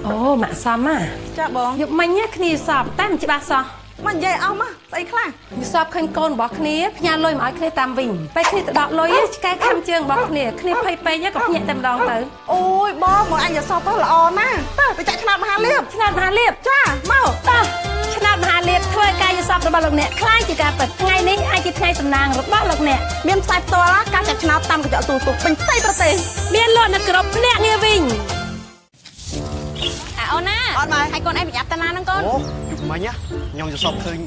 Ồ, mạng xóm à? Dạ bóng. Dục mình nhé, khi sọp tam chị bác xó. Mình dây ông á, dây khá. Dục sọp khanh con bó khní, nhà lôi mà khní tam vinh. Bây khní tự đọt lôi cái khăm chương bó khní phây nhé gặp nhẹ tầm đòn tới. Ôi, bó, một anh giờ sọp đó là ồn á. Ta, phải chạy chăn mà liệp. Chăn mà liệp. Chà, mau. Ta, chăn mà liệp, thôi cái giờ sọp đó lộc nè. Khai chị cả bật, ngay ní, ai chị ngay sầm nàng rồi bó lộc nè. Miên sai to lá, cá chạy chăn tam cái chợ tụ bình tây bật tê. Miên lộn nè cướp nè nghe vinh. Ôn á, hai con em bị áp tàn năng con. Ủa, mày nhá, nhông cho sọp khơi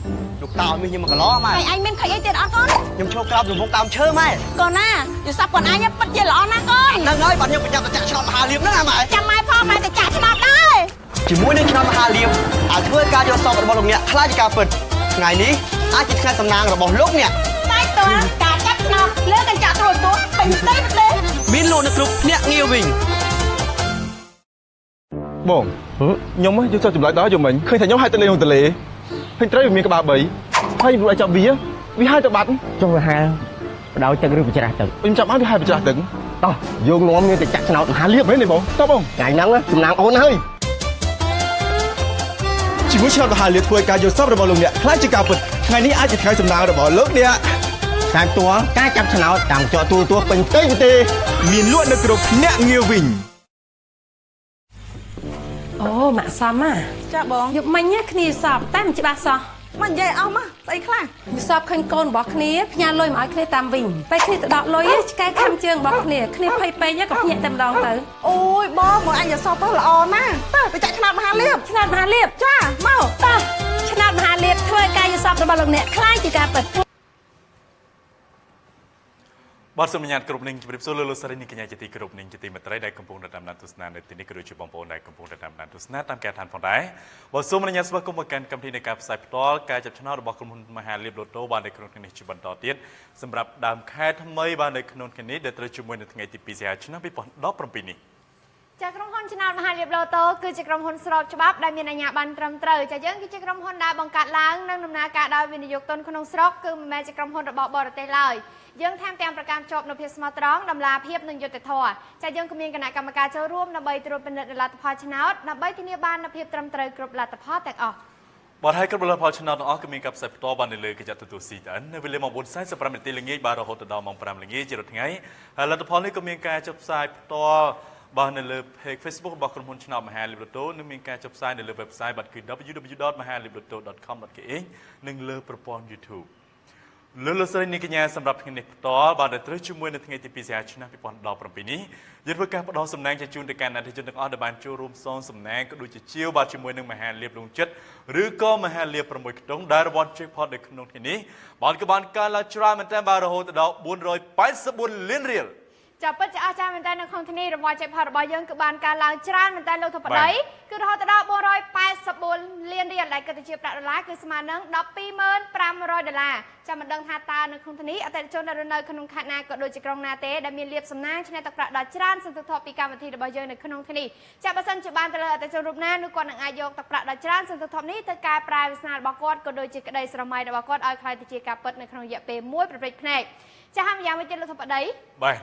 lục tao mi nhưng mà cả ló mày. Anh bên khởi ấy tiền ón con. Nhông cho cao dùng vòng tao chơi mày. Con á, dù sắp còn ai nhá bắt dây lõ na con. Nâng ơi, bạn nhông phải chạm chạm chạm Hà Liêm nữa hả mày? Chăm mai phong mày phải trả cho nó đây. Chỉ muốn nên chạm Hà Liêm, thôi ca cho sọp ở bao lồng nè, khai cho cả phật. Ngày ní, ai chỉ khai sầm nang rồi bỏ lúc nè. Tay tôi cả chấp nó, lỡ cần trả rồi tôi, bình tĩnh một tí. Miên lộ nước lục nè nghiêu mình. បងខ្ញុំយកចូលចម្លើយដល់យកមិញឃើញថាខ្ញុំហៅទៅលេងទន្លេឃើញត្រីវាមានក្បាល3ហើយខ្ញុំអាចចាប់វាហៅទៅបាត់ចុះវាហៅបដោយទឹកឬបច្រាស់ទឹកខ្ញុំចាប់បានវាហៅបច្រាស់ទឹកតោះយកងំនេះទៅចាក់ឆ្នោតមហាលៀបមែនទេបងតោះបងថ្ងៃហ្នឹងចំណាំអូនហើយជាមួយឆ្នោតមហាលៀបធ្វើឲ្យការយល់សប្តិរបស់លោកអ្នកខ្លាចជាការពិតថ្ងៃនេះអាចជាថ្ងៃសំណាងរបស់លោកអ្នកតែផ្ទាល់ការចាប់ឆ្នោតតាមចោតទូពេញទេមានលក់នៅគ្រប់អ្នកងាវវិញ Ồ, mạng xóm à? Dạ bóng. Dục mình nhé, khi sọp tam chị bác xó. Mình dây ông á, dây khá. Dục sọp khanh con bó khní, nhà lôi mà khní tam vinh. Bây khní tự đọt lôi cái khăm chương bó khní phây nhé gặp nhẹ tầm đòn tới. Ôi, bó, một anh giờ sọp đó là ồn á. Ta, phải chạy chăn mà liệp. Chăn mà liệp. Chà, mau. Ta, chăn mà liệp, thôi cái giờ sọp đó bao lộc nè. Khai chị cả bật. បាទសូមអនុញ្ញាតគ្រប់នឹងជម្រាបសួរលោកស្រីនាងកញ្ញាជាទីគោរពនិងជាទីមេត្រីដែលកំពុងតាមដានទស្សនានៅទីនេះក៏ដូចជាបងប្អូនដែលកំពុងតាមដានទស្សនាតាមការដ្ឋានផងដែរបាទសូមអនុញ្ញាតស្វាគមន៍មកកាន់កម្មវិធីនៃការផ្សាយផ្ទាល់ការចាប់ឆ្នោតរបស់ក្រុមហ៊ុនមហាលីបលូតូបាននៅក្នុងថ្ងៃនេះជាបន្តទៀតសម្រាប់ដើមខែថ្មីបាននៅក្នុងថ្ងៃនេះដែលត្រូវជាមួយនៅថ្ងៃទី2សីហាឆ្នាំ2017នេះ ចាក្រុមហ៊ុនឆ្នោតមហាលីបលូតូគឺជាក្រុមហ៊ុនស្របច្បាប់ដែលមានអាជ្ញាប័ណ្ណត្រឹមត្រូវចាយើងគឺជាក្រុមហ៊ុនដែលបង្កើតឡើងនិងដំណើរការដោយវិនិយោគទុនក្នុងស្រុកគឺមិនមែនជាក្រុមហ៊ុនរបស់បរទេសឡើយយើងថែមទាំងប្រកាន់ជាប់នូវភាពស្មោះត្រង់តម្លាភាពនិងយុត្តិធម៌ចាយើងក៏មានគណៈកម្មការចូលរួមដើម្បីត្រួតពិនិត្យលទ្ធផលឆ្នោតដើម្បីធានាបាននូវភាពត្រឹមត្រូវគ្រប់លទ្ធផលទាំងអស់ បាទហើយគ្រប់លទ្ធផលឆ្នោតទាំងអស់គឺមានការផ្សាយផ្ទាល់បាននៅលើកញ្ចក់ទូរទស្សន៍ CTN នៅវេលាម៉ោង 4:45 នាទីល្ងាចបាទរហូតដល់ម៉ោង 5 ល្ងាចជារាល់ថ្ងៃហើយលទ្ធផលនេះក៏មានការចុះផ្សាយផ្ទាល់បាទនៅលើ page Facebook របស់ក្រុមហ៊ុនឆ្នោតមហាលីបលូតូនិងមានការចុះផ្សាយនៅលើ website បាទគឺ www.mahaliblotto.com.ke និងលើប្រព័ន្ធ YouTube លោកស្រីនាងកញ្ញាសម្រាប់ថ្ងៃនេះផ្ទាល់បាទត្រូវជាមួយនៅថ្ងៃទី2សីហាឆ្នាំ2017នេះយើងធ្វើការផ្ដល់សំណាងជូនទៅកាន់អតិថិជនទាំងអស់ដែលបានចូលរួមសងសំណាងក៏ដូចជាជាវបាទជាមួយនឹងមហាលៀបលងចិត្តឬក៏មហាលៀប6ខ្ទង់ដែលរង្វាន់ Jackpot នៅក្នុងថ្ងៃនេះបានក៏បានកើនឡើងច្រើនមែនទែនបាទរហូតដល់484លានរៀល ចាប់ពិតជាអស្ចារ្យមែនតើនៅក្នុងទីនេះរង្វាន់ Jackpot របស់យើងគឺបានកើនឡើងច្រើនមែនតើលោកធិបតីគឺរហូតដល់484លានរៀលដែលគិតទៅជាប្រាក់ដុល្លារគឺស្មើនឹង12500ដុល្លារចាំមិនដឹងថាតើនៅក្នុងទីនេះអតិថិជនដែលនៅក្នុងខេត្តណាក៏ដូចជាក្រុងណាទេដែលមានលៀបសំណាងឆ្នៃទឹកប្រាក់ដ៏ច្រើនសន្ធឹកថប់ពីកម្មវិធីរបស់យើងនៅក្នុងទីនេះចាបើសិនជាបានទៅលើអតិថិជនរូបណានោះគាត់នឹងអាចយកទឹកប្រាក់ដ៏ច្រើនសន្ធឹកថប់នេះទៅកែប្រែវាសនារបស់គាត់ក៏ដូចជាក្តីស្រមៃរបស់គាត់ឲ្យខ្លាយទៅជាការពិតនៅក្នុងរយៈពេលមួយប្រព្រឹត្តភ្នែកចាហើយយ៉ាងវិញទៀតលោកធិបតីបាទ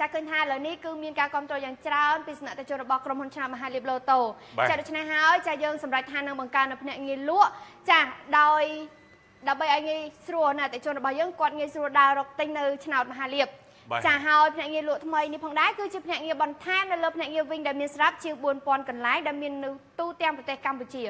ចាឃើញថាលើនេះគឺមានការគ្រប់គ្រងយ៉ាងច្រើនពីសំណាក់អតិថិជនរបស់ក្រុមហ៊ុនឆ្នោតមហាលីបលូតូចាដូច្នេះហើយចាយើងសម្រេចថានឹងបង្កើននៅភ្នាក់ងារលក់ចាដោយដើម្បីឲ្យងាយស្រួលណាអតិថិជនរបស់យើងគាត់ងាយស្រួលដើររកទិញនៅឆ្នោតមហាលីបចាហើយភ្នាក់ងារលក់ថ្មីនេះផងដែរគឺជាភ្នាក់ងារបន្ថែមនៅលើភ្នាក់ងារវិញដែលមានស្រាប់ជាង 4000 កន្លែងដែលមាននៅទូទាំងប្រទេសកម្ពុជា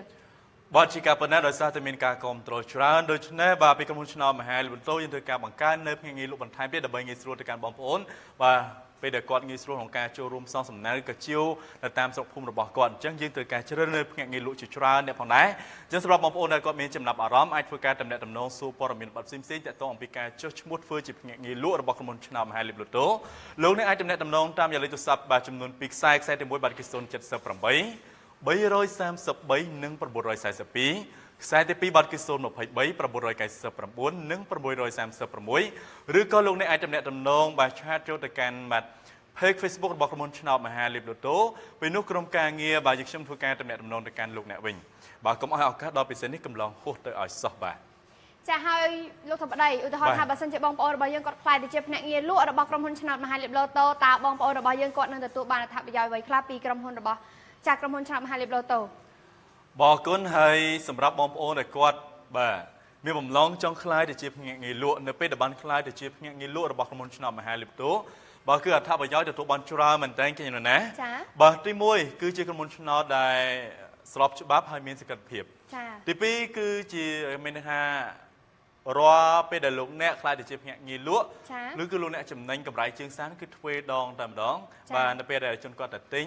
បាទជាការប៉ុណ្ណាដោយសារតែមានការគ្រប់គ្រងច្រើនដូច្នេះបាទពីក្រុមហ៊ុនឆ្នោតមហាលីបលូតូយើងធ្វើការបង្កើននៅភ្នាក់ងារលក់បន្ថែមទៀតដើម្បីងាយស្រួលទៅកាន់បងប្អូនបាទ ពេលដែលគាត់ងាយស្រួលក្នុងការចូលរួមសងសំណើក៏ជាវនៅតាមស្រុកភូមិរបស់គាត់អញ្ចឹងយើងត្រូវការជ្រើសរើសភ្នាក់ងារលក់ជាច្រើនអ្នកផងដែរអញ្ចឹងសម្រាប់បងប្អូនដែលគាត់មានចំណាប់អារម្មណ៍អាចធ្វើការតំណែងតំណងសួរព័ត៌មានប័ណ្ណផ្សេងៗតាក់ទងអំពីការចុះឈ្មោះធ្វើជាភ្នាក់ងារលក់របស់ក្រុមហ៊ុនឆ្នោតមហាលីបលូតូលោកអ្នកអាចតំណែងតំណងតាមលេខទូរស័ព្ទបាទចំនួន2ខ្សែទី1បាទគឺ078 333និង942 ខ្សែទី2បាទគឺ023 999និង636ឬក៏លោកអ្នកអាចតំណែងតំណងបាទឆាតចូលទៅកាន់បាទ page Facebook របស់ក្រុមហ៊ុនឆ្នោតមហាលីបលូតូពេលនោះក្រុមការងារបាទយើងខ្ញុំធ្វើការតំណែងតំណងទៅកាន់លោកអ្នកវិញបាទកុំឲ្យឱកាសដល់ពិសេសនេះកំឡុងហួសទៅឲ្យសោះបាទ ចាហើយលោកធម្មតាឧទាហរណ៍ថាបើសិនជាបងប្អូនរបស់យើងគាត់ខ្លាយទៅជាភ្នាក់ងារលក់របស់ក្រុមហ៊ុនឆ្នោតមហាលីបលូតូតើបងប្អូនរបស់យើងគាត់នឹងទទួលបានអត្ថប្រយោជន៍អ្វីខ្លះពីក្រុមហ៊ុនរបស់ ចាក្រុមហ៊ុនឆ្នោតមហាលីបឡូតូ บอกគុណហើយសម្រាប់បងប្អូនដែលគាត់បាទមានបំឡងចង់ខ្លាយទៅជាភ្នាក់ងារលក់នៅពេលដែលបានខ្លាយទៅជាភ្នាក់ងារលក់របស់ក្រុមហ៊ុនឆ្នោតមហាលីបតូបើគឺអត្ថប្រយោជន៍ទទួលបានច្រើនមែនតើគេណាបាទទី1គឺជាក្រុមហ៊ុនឆ្នោតដែលស្របច្បាប់ហើយមានសក្តិភាព ចា ទី2គឺជាមានន័យថារាល់ពេលដែលលោកអ្នកខ្លាយទៅជាភ្នាក់ងារលក់ឬគឺលោកអ្នកចំណេញកម្រៃជើងសានគឺទ្វេដងតែម្ដងបាទនៅពេលដែលជនគាត់ទៅទិញ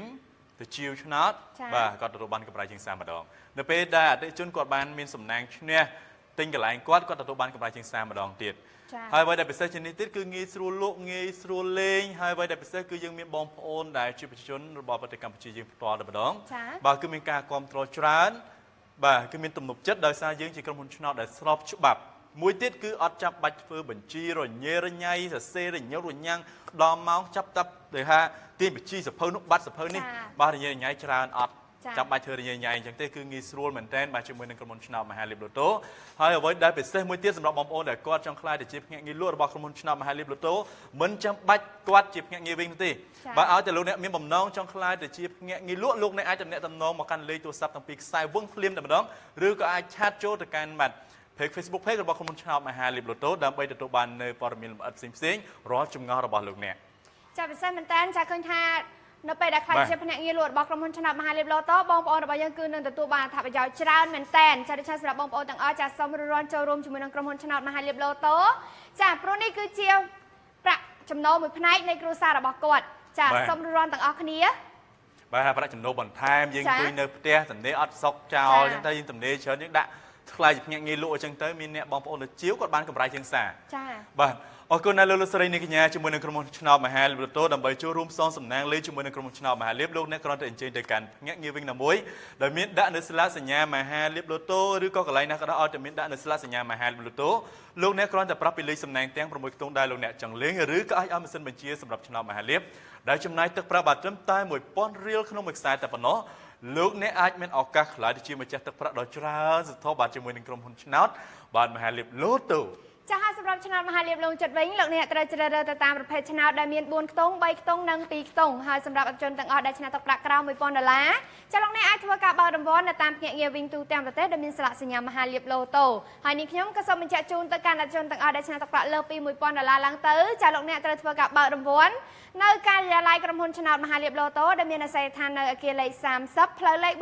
ទៅជាវឆ្នោតបាទគាត់ទទួលបានកម្រៃជើងសានម្ដងនៅពេលដែលអតិថិជនគាត់បានមានសំណាងឈ្នះទិញកន្លែងគាត់ទទួលបានកម្រៃជើងសានម្ដងទៀតហើយអ្វីដែលពិសេសជាងនេះទៀតគឺងាយស្រួលលក់ងាយស្រួលលេងហើយអ្វីដែលពិសេសគឺយើងមានបងប្អូនដែលជាប្រជាជនរបស់ប្រទេសកម្ពុជាយើងផ្ទាល់តែម្ដងបាទគឺមានការគ្រប់គ្រងច្រើនបាទគឺមានទំនុកចិត្តដោយសារយើងជាក្រុមហ៊ុនឆ្នោតដែលស្របច្បាប់មួយទៀតគឺអត់ចាំបាច់ធ្វើបញ្ជីរញ៉េរញ៉ៃសរសេររញ៉ូរញ៉ាំងដល់ម៉ោងចាប់តាប់ទៅថាទាញបញ្ជីសភៅនោះបាត់សភៅនេះបាទរញ៉េរញ៉ៃច្រើនអត់ចាំបាច់ធ្វើរញ៉េរញ៉ៃអញ្ចឹងទេគឺងាយស្រួលមែនតើបាទជាមួយនឹងក្រុមហ៊ុនឆ្នោតមហាលីបឡូតូហើយអ្វីដែលពិសេសមួយទៀតសម្រាប់បងប្អូនដែលគាត់ចង់ខ្លាយទៅជាភ្នាក់ងារលក់របស់ក្រុមហ៊ុនឆ្នោតមហាលីបឡូតូមិនចាំបាច់គាត់ជាភ្នាក់ងារវិញទេបាទឲ្យតែលោកអ្នកមានបំណងចង់ខ្លាយទៅជាភ្នាក់ងារលក់លោកអ្នកអាចតំណែងមកកាន់លេខទូរស័ព្ទទាំងពីរខ្សែវងភ្លាមតែម្ដងឬក៏អាចឆាតចូលទៅកាន់បាទFacebook page របស់ក្រុមហ៊ុនឆ្នោតមហាលីបឡូតូដើម្បីទទួលបាននៅព័ត៌មានលម្អិតផ្សេងៗរាល់ចម្ងល់របស់លោកអ្នក ចាពិសេសមែនតើចាឃើញថានៅពេលដែលខ្លាយជាភ្នាក់ងារលក់របស់ក្រុមហ៊ុនឆ្នោតមហាលីបឡូតូបងប្អូនរបស់យើងគឺនឹងទទួលបានអត្ថប្រយោជន៍ច្រើនមែនតើចាដូច្នេះសម្រាប់បងប្អូនទាំងអស់ចាសូមរួនចូលរួមជាមួយនឹងក្រុមហ៊ុនឆ្នោតមហាលីបឡូតូចាព្រោះនេះគឺជាប្រាក់ចំណូលមួយផ្នែកនៃគ្រួសាររបស់គាត់ចាសូមរួនទាំងអស់គ្នាបាទប្រាក់ចំណូលបន្ថែមយើងអង្គុយនៅផ្ទះទំនេរអត់សុកចោលអញ្ចឹងទៅយើងទំនេរច្រើនយើងដាក់ខ្លាយជាភ្នាក់ងារលក់អញ្ចឹងទៅមានអ្នកបងប្អូនទៅជាវគាត់បានកម្រៃជើងសារចាបាទអរគុណដល់លោកស្រីនាងកញ្ញាជាមួយនឹងក្រុមហ៊ុនឆ្នោតមហាលីបឡូតូដើម្បីចូលរួមផ្សងសំណាងលេខជាមួយនឹងក្រុមហ៊ុនឆ្នោតមហាលីបលោកអ្នកគ្រាន់តែអញ្ជើញទៅកាន់ភ្នាក់ងារវិញណាមួយដែលមានដាក់នៅស្លាកសញ្ញាមហាលីបឡូតូឬក៏កន្លែងណាក៏ដោយឲ្យតែមានដាក់នៅស្លាកសញ្ញាមហាលីបឡូតូលោកអ្នកគ្រាន់តែប្រាប់ពីលេខសំណាងទាំង6ខ្ទង់ដែលលោកអ្នកចង់លេងឬក៏អាចឲ្យម៉ាស៊ីនបញ្ជាសម្រាប់ឆ្នោតមហាលីបដែលចំណាយទឹកប្រាក់បាទត្រឹមតែ 1000 រៀលក្នុងមួយខ្សែតែប៉ុណ្ណោះលោកអ្នកអាចមានឱកាសខ្លាយទៅជាម្ចាស់ទឹកប្រាក់ដ៏ច្រើនសន្ធោសបាទជាមួយនឹងក្រុមហ៊ុនឆ្នោតបាទមហាលីបឡូតូចាហើយសម្រាប់ឆ្នោតមហាលីបឡូចិត្តវិញលោកអ្នកត្រូវជ្រើសរើសទៅតាមប្រភេទឆ្នោតដែលមាន4ខ្ទង់3ខ្ទង់និង2ខ្ទង់ហើយសម្រាប់អតិថិជនទាំងអស់ដែលឆ្នះទឹកប្រាក់ក្រោម$1000ចាលោកអ្នកអាចធ្វើការបើករង្វាន់នៅតាមភ្នាក់ងារវិញទូទាំងប្រទេសដែលមានស្លាកសញ្ញាមហាលីបឡូតូហើយនេះខ្ញុំក៏សូមបញ្ជាក់ជូនទៅកាន់អតិថិជនទាំងអស់ដែលឆ្នះទឹកប្រាក់លើសពី$1000ឡើងទៅចាលោកអ្នកត្រូវធ្វើការបើករង្វាន់នៅការិយាល័យក្រុមហ៊ុនឆ្នោតមហាលីបឡូតូដែលមានអាស័យដ្ឋាននៅអគារលេខ30ផ្លូវលេខ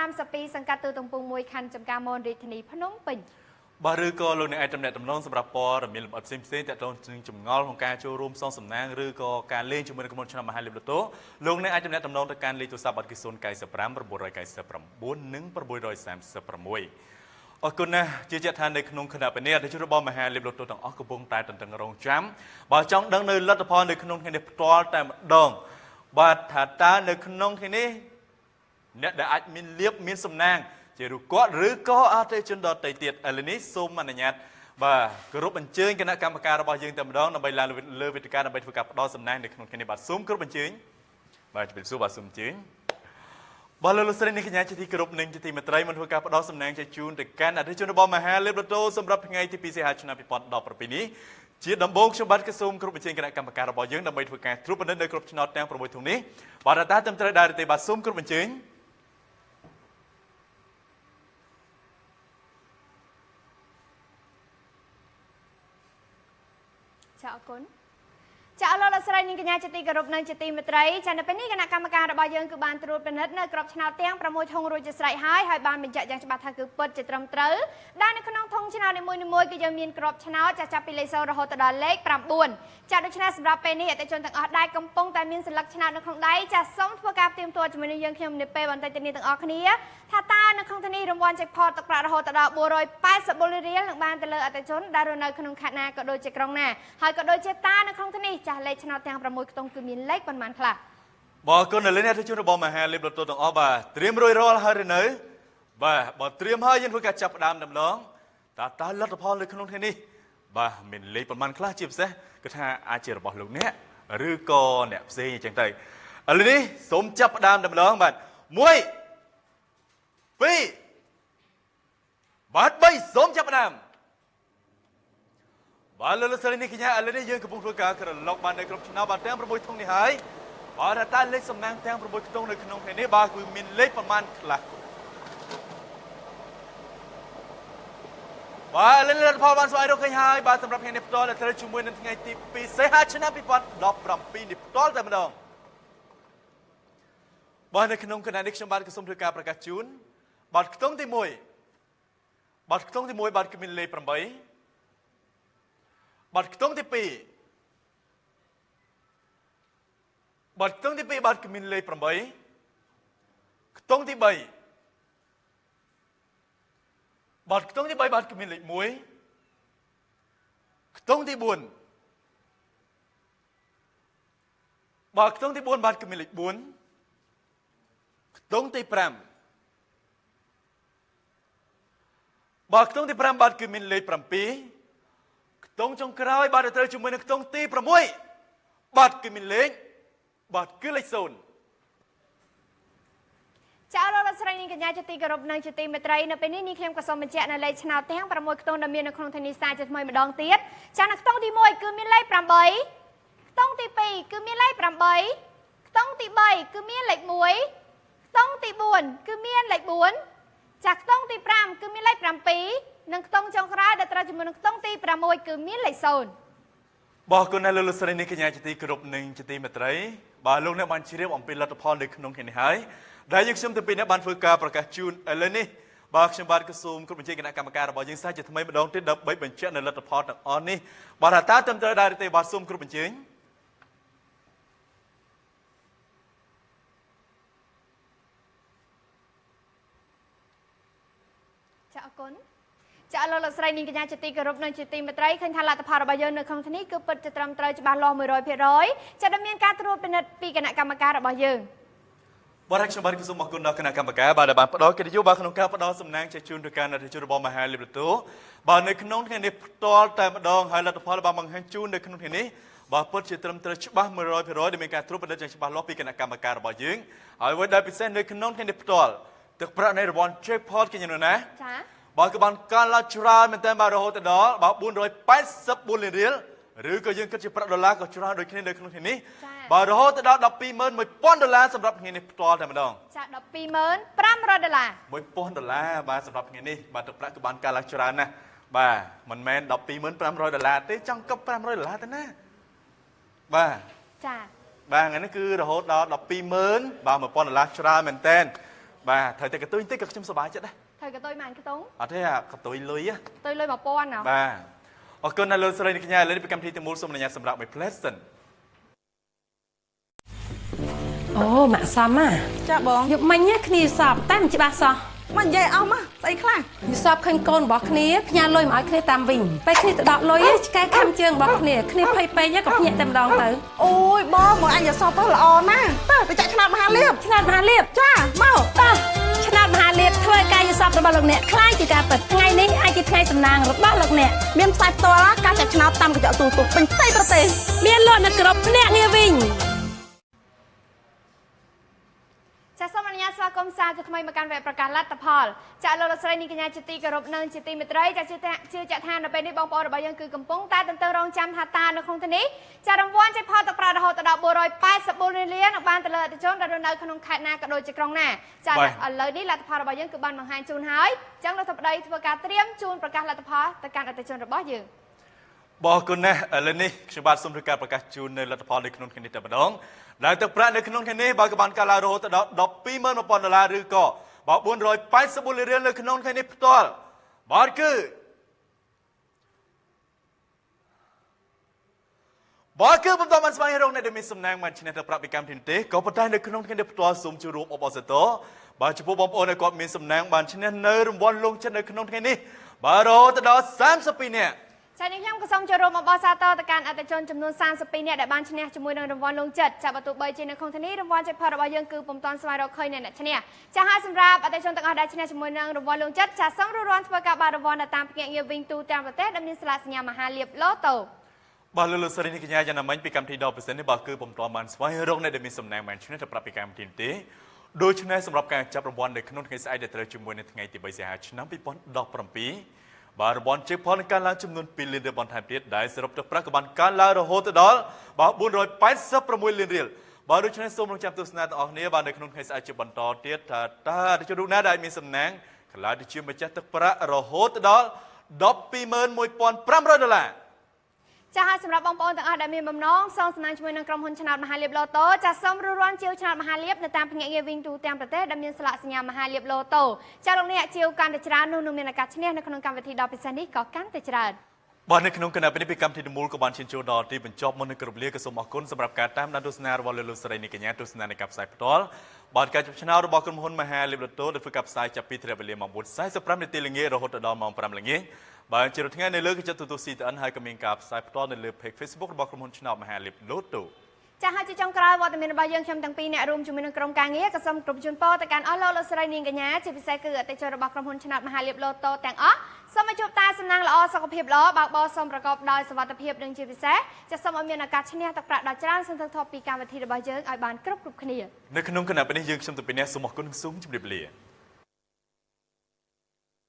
432សង្កាត់ទូទំពូង1ខណ្ឌចំការមនរាជធានីភ្នំពេញបាទឬក៏លោកអ្នកអាចតំណែងតំណងសម្រាប់ព័ត៌មានលម្អិតផ្សេងៗទាក់ទងនឹងចម្ងល់ក្នុងការចូលរួមផ្សងសំណាងឬក៏ការលេងជាមួយនឹងក្រុមហ៊ុនឆ្នោតមហាលីបឡូតូលោកអ្នកអាចតំណែងតំណងទៅកាន់លេខទូរស័ព្ទប័ណ្ណគឺ095 999 និង636អរគុណណាស់ជាជាក់ថានៅក្នុងគណៈបញ្ញាអតិថិជនរបស់មហាលីបឡូតូទាំងអស់កំពុងតែតន្ទឹងរង់ចាំបើចង់ដឹងនៅលទ្ធផលនៅក្នុងថ្ងៃនេះផ្ទាល់តែម្ដងបាទថាតើនៅក្នុងថ្ងៃនេះអ្នកដែលអាចមានលៀបមានសំណាងជារូបគាត់ឬក៏អតិថិជនដទៃទៀតឥឡូវនេះសូមអនុញ្ញាតបាទគោរពអញ្ជើញគណៈកម្មការរបស់យើងតែម្ដងដើម្បីឡើងលើវេទិកាដើម្បីធ្វើការផ្ដល់សំណាងនៅក្នុងថ្ងៃនេះបាទសូមគោរពអញ្ជើញបាទជម្រាបសួរបាទសូមអញ្ជើញបាទលោកស្រីនាងកញ្ញាជាទីគោរពនិងជាទីមេត្រីមកធ្វើការផ្ដល់សំណាងជូនទៅកាន់អតិថិជនរបស់មហាលីបឡូតូសម្រាប់ថ្ងៃទី2សីហាឆ្នាំ2017នេះជាដំបូងខ្ញុំបាទក៏សូមគោរពអញ្ជើញគណៈកម្មការរបស់យើងដើម្បីធ្វើការត្រួតពិនិត្យនៅគ្រប់ឆ្នោតទាំង6ធុងនេះបាទតើត្រឹមត្រូវដែរទេបាទសូមគោរពអញ្ជើញចាអរគុណចាលោកលោកស្រីនាងកញ្ញាជាទីគោរពនិងជាទីមេត្រីចានៅពេលនេះគណៈកម្មការរបស់យើងគឺបានត្រួតពិនិត្យនៅក្របឆ្នោតទាំង6ធុងរួចជាស្រេចហើយបានបញ្ជាក់យ៉ាងច្បាស់ថាគឺពិតជាត្រឹមត្រូវដែលនៅក្នុងធុងឆ្នោតនីមួយៗគឺយើងមានក្របឆ្នោតចាចាប់ពីលេខ0រហូតដល់លេខ9ចាដូច្នេះសម្រាប់ពេលនេះអតិថិជនទាំងអស់ដែលកំពុងតែមានសន្លឹកឆ្នោតនៅក្នុងដៃចាសូមធ្វើការផ្ទៀងផ្ទាត់ជាមួយនឹងយើងខ្ញុំនាពេលបន្តិចទៀតនេះទាំងអស់គ្នាថាតើនៅក្នុងទីនេះរង្វាន់ jackpot ទឹកប្រាក់រហូតដល់484រៀលនឹងបានទៅលើអតិថិជនដែលរស់នៅក្នុងខេត្តណាក៏ដូចជាក្រុងណាហើយក៏ដូចជាតើនៅក្នុងទីនេះចាស់លេខឆ្នោតទាំង6ខ្ទង់គឺមានលេខប៉ុន្មានខ្លះបាទគុណលើអ្នកអតិថិជនរបស់មហាលីបឡូតូទាំងអស់បាទត្រៀមរួចរាល់ហើយឬនៅបាទបើត្រៀមហើយយើងធ្វើការចាប់ផ្ដើមដំណងតើលទ្ធផលនៅក្នុងថ្ងៃនេះបាទមានលេខប៉ុន្មានខ្លះជាពិសេសគឺថាអាចជារបស់លោកអ្នកឬក៏អ្នកផ្សេងអញ្ចឹងទៅឥឡូវនេះសូមចាប់ផ្ដើមដំណងបាទ1 2បាទ3សូមចាប់ផ្ដើមបាទលោកស្រីនេះកញ្ញាឥឡូវនេះយើងកំពុងធ្វើការក្រឡុកបាននៅគ្រប់ឆ្នោតបានទាំង6ធុងនេះហើយ បើតែលេខសំណាងទាំង6ខ្ទង់នៅក្នុងថ្ងៃនេះបាទគឺមានលេខប្រមាណខ្លះបាទលេខលទ្ធផលបានស្វែងរកឃើញហើយបាទសម្រាប់ថ្ងៃនេះផ្ទាល់ដែលត្រូវជាមួយនឹងថ្ងៃទី2សីហាឆ្នាំ2017នេះផ្ទាល់តែម្ដងបាទនៅក្នុងគណៈនេះខ្ញុំបាទក៏សូមធ្វើការប្រកាសជូនបាទខ្ទង់ទី1បាទខ្ទង់ទី1បាទគឺមានលេខ8បាទខ្ទង់ទី2បាទខ្ទង់ទី2បាទគឺមានលេខ8ខ្ទង់ទី3បាទខ្ទង់ទី3បាទគឺមានលេខ1ខ្ទង់ទី4បាទខ្ទង់ទី4បាទគឺមានលេខ4ខ្ទង់ទី5បាទខ្ទង់ទី5បាទគឺមានលេខ7ខ្ទង់ចុងក្រោយបាទត្រូវជាមួយនឹងខ្ទង់ទី6បាទគឺមានលេខបាទគឺលេខ0ចាលោកលោកស្រីនាងកញ្ញាជាទីគោរពនិងជាទីមេត្រីនៅពេលនេះនាងខ្ញុំក៏សូមបញ្ជាក់នៅលេខឆ្នោតទាំង6ខ្ទង់ដែលមាននៅក្នុងធានីសាជាថ្មីម្ដងទៀតចានៅខ្ទង់ទី1គឺមានលេខ8ខ្ទង់ទី2គឺមានលេខ8ខ្ទង់ទី3គឺមានលេខ1ខ្ទង់ទី4គឺមានលេខ4ចាខ្ទង់ទី5គឺមានលេខ7និងខ្ទង់ចុងក្រោយដែលត្រូវជាមួយនឹងខ្ទង់ទី6គឺមានលេខ0បាទគុណអ្នកលោកលោកស្រីនាងកញ្ញាជាទីគោរពនិងជាទីមេត្រីបាទលោកអ្នកបានជ្រាបអំពីលទ្ធផលនៅក្នុងថ្ងៃនេះហើយដែលយើងខ្ញុំទាំងពីរអ្នកបានធ្វើការប្រកាសជូនឥឡូវនេះបាទខ្ញុំបាទក៏សូមគ្រប់បញ្ជាគណៈកម្មការរបស់យើងសាជាថ្មីម្ដងទៀតដើម្បីបញ្ជាក់នៅលទ្ធផលទាំងអស់នេះបាទថាតើត្រឹមត្រូវដែរទេបាទសូមគ្រប់បញ្ជាចាអរគុណចាលោកលោកស្រីនាងកញ្ញាជាទីគោរពនិងជាទីមេត្រីឃើញថាលទ្ធផលរបស់យើងនៅក្នុងទីនេះគឺពិតជាត្រឹមត្រូវច្បាស់លាស់ 100% ចាដែលមានការត្រួតពិនិត្យពីគណៈកម្មការរបស់យើងបាទខ្ញុំបាទសូមអរគុណដល់គណៈកម្មការបាទដែលបានផ្ដល់កិត្តិយសបាទក្នុងការផ្ដល់សំណាងជជូនទៅកាន់អធិជនរបស់មហាលីបលូបាទនៅក្នុងថ្ងៃនេះផ្ទាល់តែម្ដងហើយលទ្ធផលបានបង្ហាញជូននៅក្នុងថ្ងៃនេះបាទពិតជាត្រឹមត្រូវច្បាស់ 100% ដែលមានការត្រួតពិនិត្យយ៉ាងច្បាស់លាស់ពីគណៈកម្មការរបស់យើងហើយអ្វីដែលពិសេសនៅក្នុងថ្ងៃនេះផ្ទាល់ទឹកប្រាក់នៃរង្វាន់ Jackpot គេយ៉ាងណាចាបាទក៏បានកើនឡើងច្រើនមែនទែនបាទរហូតដល់បាទ484លានរៀលឬក៏យើងគិតជាប្រាក់ដុល្លារក៏ច្រើនដូចគ្នានៅក្នុងថ្ងៃនេះបាទរហូតដល់$120,000សម្រាប់ថ្ងៃនេះផ្ទាល់តែម្ដងចា$125,000 $1,000បាទសម្រាប់ថ្ងៃនេះបាទទឹកប្រាក់ក៏បានកើនឡើងច្រើនណាស់បាទមិនមែន$125,000ទេចង់កប់$500ទៅណាបាទចាបាទថ្ងៃនេះគឺរហូតដល់$120,000បាទ$1,000ច្រើនមែនទែនបាទត្រូវតែកតុយបន្តិចក៏ខ្ញុំសប្បាយចិត្តដែរហើយកតុយម៉ានខ្ទង់អត់ទេកតុយលុយកតុយលុយ$1,000ហ៎បាទអរគុណដល់លោកស្រីនាងកញ្ញាឥឡូវនេះពីកម្មវិធីទាំងមូលសូមអនុញ្ញាតសម្រាប់មួយ Pleasant អូម៉ាក់សំណាចាបងយប់មិញគ្នាសពតែមិនច្បាស់សោះមកនិយាយអស់មកស្អីខ្លះយសពឃើញកូនរបស់គ្នាផ្ញើលុយមកឲ្យគ្នាតាមវិញពេលគ្នាទៅដកលុយឆ្កែខំជើងរបស់គ្នាភ័យពេកក៏ភ្ញាក់តែម្ដងទៅអូយបងមកអញយសពទៅល្អណាស់ទៅទៅចាក់ឆ្នោតមហាលៀបឆ្នោតមហាលៀបចាមកតោះឆ្នោតមហាលៀបធ្វើឲ្យការយសពរបស់លោកអ្នកខ្លាយជាការពិតថ្ងៃនេះអាចជាថ្ងៃសំណាងរបស់លោកអ្នកមានផ្សាយផ្ទាល់ការចាក់ឆ្នោតតាមកញ្ចក់ទូទៅពេញផ្ទៃប្រទេសមានលក់នៅគ្រប់ភ្នាក់ងារវិញចាសសូមអនុញ្ញាតស្វាគមន៍សារជាថ្មីមកកាន់វគ្គប្រកាសលទ្ធផលចាលោកលោកស្រីនាងកញ្ញាជាទីគោរពនិងជាទីមេត្រីចាជឿជាក់ថានៅពេលនេះបងប្អូនរបស់យើងគឺកំពុងតែទន្ទឹងរង់ចាំថាតើនៅក្នុងទីនេះចារង្វាន់ជាផលទឹកប្រាក់រហូតដល់484លានរៀលនឹងបានទៅលើអតិថិជនដែលនៅក្នុងខេត្តណាក៏ដូចជាក្រុងណាចាឥឡូវនេះលទ្ធផលរបស់យើងគឺបានបង្ហាញជូនហើយអញ្ចឹងលោកធិបតីធ្វើការត្រៀមជូនប្រកាសលទ្ធផលទៅកាន់អតិថិជនរបស់យើងបងគុណណាស់ឥឡូវនេះខ្ញុំបាទសូមធ្វើការប្រកាសជូននៅលទ្ធផលនៅក្នុងថ្ងៃនេះតែម្ដងដែលទឹកប្រាក់នៅក្នុងថ្ងៃនេះបើក៏បានកើនឡើងរហូតដល់$121,000ឬក៏484លានរៀលនៅក្នុងថ្ងៃនេះផ្ទាល់បាទគឺបន្តបានស្វែងរកអ្នកដែលមានសំណាងបានឈ្នះទឹកប្រាក់ពីកម្មវិធីទេក៏ប៉ុន្តែនៅក្នុងថ្ងៃនេះផ្ទាល់សូមចូលរួមអបអរសាទរបាទចំពោះបងប្អូនដែលគាត់មានសំណាងបានឈ្នះនៅរង្វាន់លងចិត្តនៅក្នុងថ្ងៃនេះបាទរហូតដល់32នាក់ចា៎ខ្ញុំក៏សូមចូលរួមអបអរសាទរទៅកាន់អតិថិជនចំនួន32នាក់ដែលបានឈ្នះជាមួយនឹងរង្វាន់លងចិត្តចា៎បើទោះបីជានៅក្នុងទីនេះរង្វាន់Jackpotរបស់យើងគឺពុំទាន់ស្វែងរកឃើញអ្នកឈ្នះចា៎ហើយសម្រាប់អតិថិជនទាំងអស់ដែលឈ្នះជាមួយនឹងរង្វាន់លងចិត្តចា៎សូមរួបរន់ធ្វើការបាត់រង្វាន់នៅតាមភ្នាក់ងារវិញទូទាំងប្រទេសដែលមានស្លាកសញ្ញាមហាលៀបឡូតូបាទលោកស្រីនេះកញ្ញាយ៉ាងណាមិញពីកម្មវិធី10%នេះបាទគឺពុំទាន់បានស្វែងរកអ្នកដែលមានសំណាងបានឈ្នះទៅប្រាប់ពីកម្មវិធីទេដូច្នេះសម្រាប់ការចាប់រង្វាន់នៅក្នុងថ្ងៃស្អែកដែលត្រូវជាមួយនៅថ្ងៃទី3សីហាឆ្នាំ2017បាទរង្វាន់ Jackpot នឹងកើនឡើងចំនួន2លានរៀលបន្ថែមទៀតដែលសរុបទឹកប្រាក់ក៏បានកើនឡើងរហូតដល់486លានរៀល បើដូច្នេះសូមរងចាំទស្សនាទាំងអស់គ្នាបាននៅក្នុងថ្ងៃស្អែកជាបន្តទៀតថាតើជនរូបណាដែលមានសំណាងក្លាយទៅជាម្ចាស់ទឹកប្រាក់រហូតដល់$121,500 ចាហើយសម្រាប់បងប្អូនទាំងអស់ដែលមានបំណងសងសំណាងជាមួយនឹងក្រុមហ៊ុនឆ្នោតមហាលាភឡូតូចាសូមរួបរวมជាវឆ្នោតមហាលាភនៅតាមភ្នាក់ងារវិញទូទាំងប្រទេសដែលមានស្លាកសញ្ញាមហាលាភឡូតូចាលោកអ្នកជាវកាន់តែច្រើននោះនឹងមានឱកាសឈ្នះនៅក្នុងកម្មវិធីដ៏ពិសេសនេះក៏កាន់តែច្រើនបាទនៅក្នុងគណៈពេលនេះពីកម្មវិធីមូលក៏បានឈានចូលដល់ទីបញ្ចប់មុននឹងគ្រប់លាក៏សូមអរគុណសម្រាប់ការតាមដានទស្សនារបស់លោកស្រីនេះកញ្ញាទស្សនានៃការផ្សាយផ្ទាល់បាទការជប់ឆ្នោតរបស់ក្រុមហ៊ុនមហាលាភឡូតូដែលធ្វើការផ្សាយចាប់ពីថ្ងៃវេលាម៉ោង 4:45 នាទីល្ងាចរហូតដល់ម៉ោង 5 ល្ងាចបាទជាថ្ងៃនៅលើកញ្ចក់ទូរទស្សន៍ CTN ហើយក៏មានការផ្សាយផ្ទាល់នៅលើ Page Facebook របស់ក្រុមហ៊ុនឆ្នោតមហាលាភឡូតូចាហើយជាចុងក្រោយវត្តមានរបស់យើងខ្ញុំទាំងពីរអ្នករួមជាមួយនឹងក្រុមការងារក៏សូមគោរពជូនពរទៅកាន់អស់លោកស្រីនាងកញ្ញាជាពិសេសគឺអតិថិជនរបស់ក្រុមហ៊ុនឆ្នោតមហាលាភឡូតូទាំងអស់សូមឲ្យជួបតាសំណាងល្អសុខភាពល្អបើកបរសូមប្រកបដោយសុវត្ថិភាពនិងជាពិសេសចាសូមឲ្យមានឱកាសឈ្នះទឹកប្រាក់ដ៏ច្រើនសន្ធឹកថប់ពីកម្មវិធីរបស់យើងឲ្យបានគ្រប់គ្នានៅក្នុងគណៈពេលនេះយើងខ្ញុំទៅពីអ្នកសូមអរគុណនិងសូមជម្រាបលា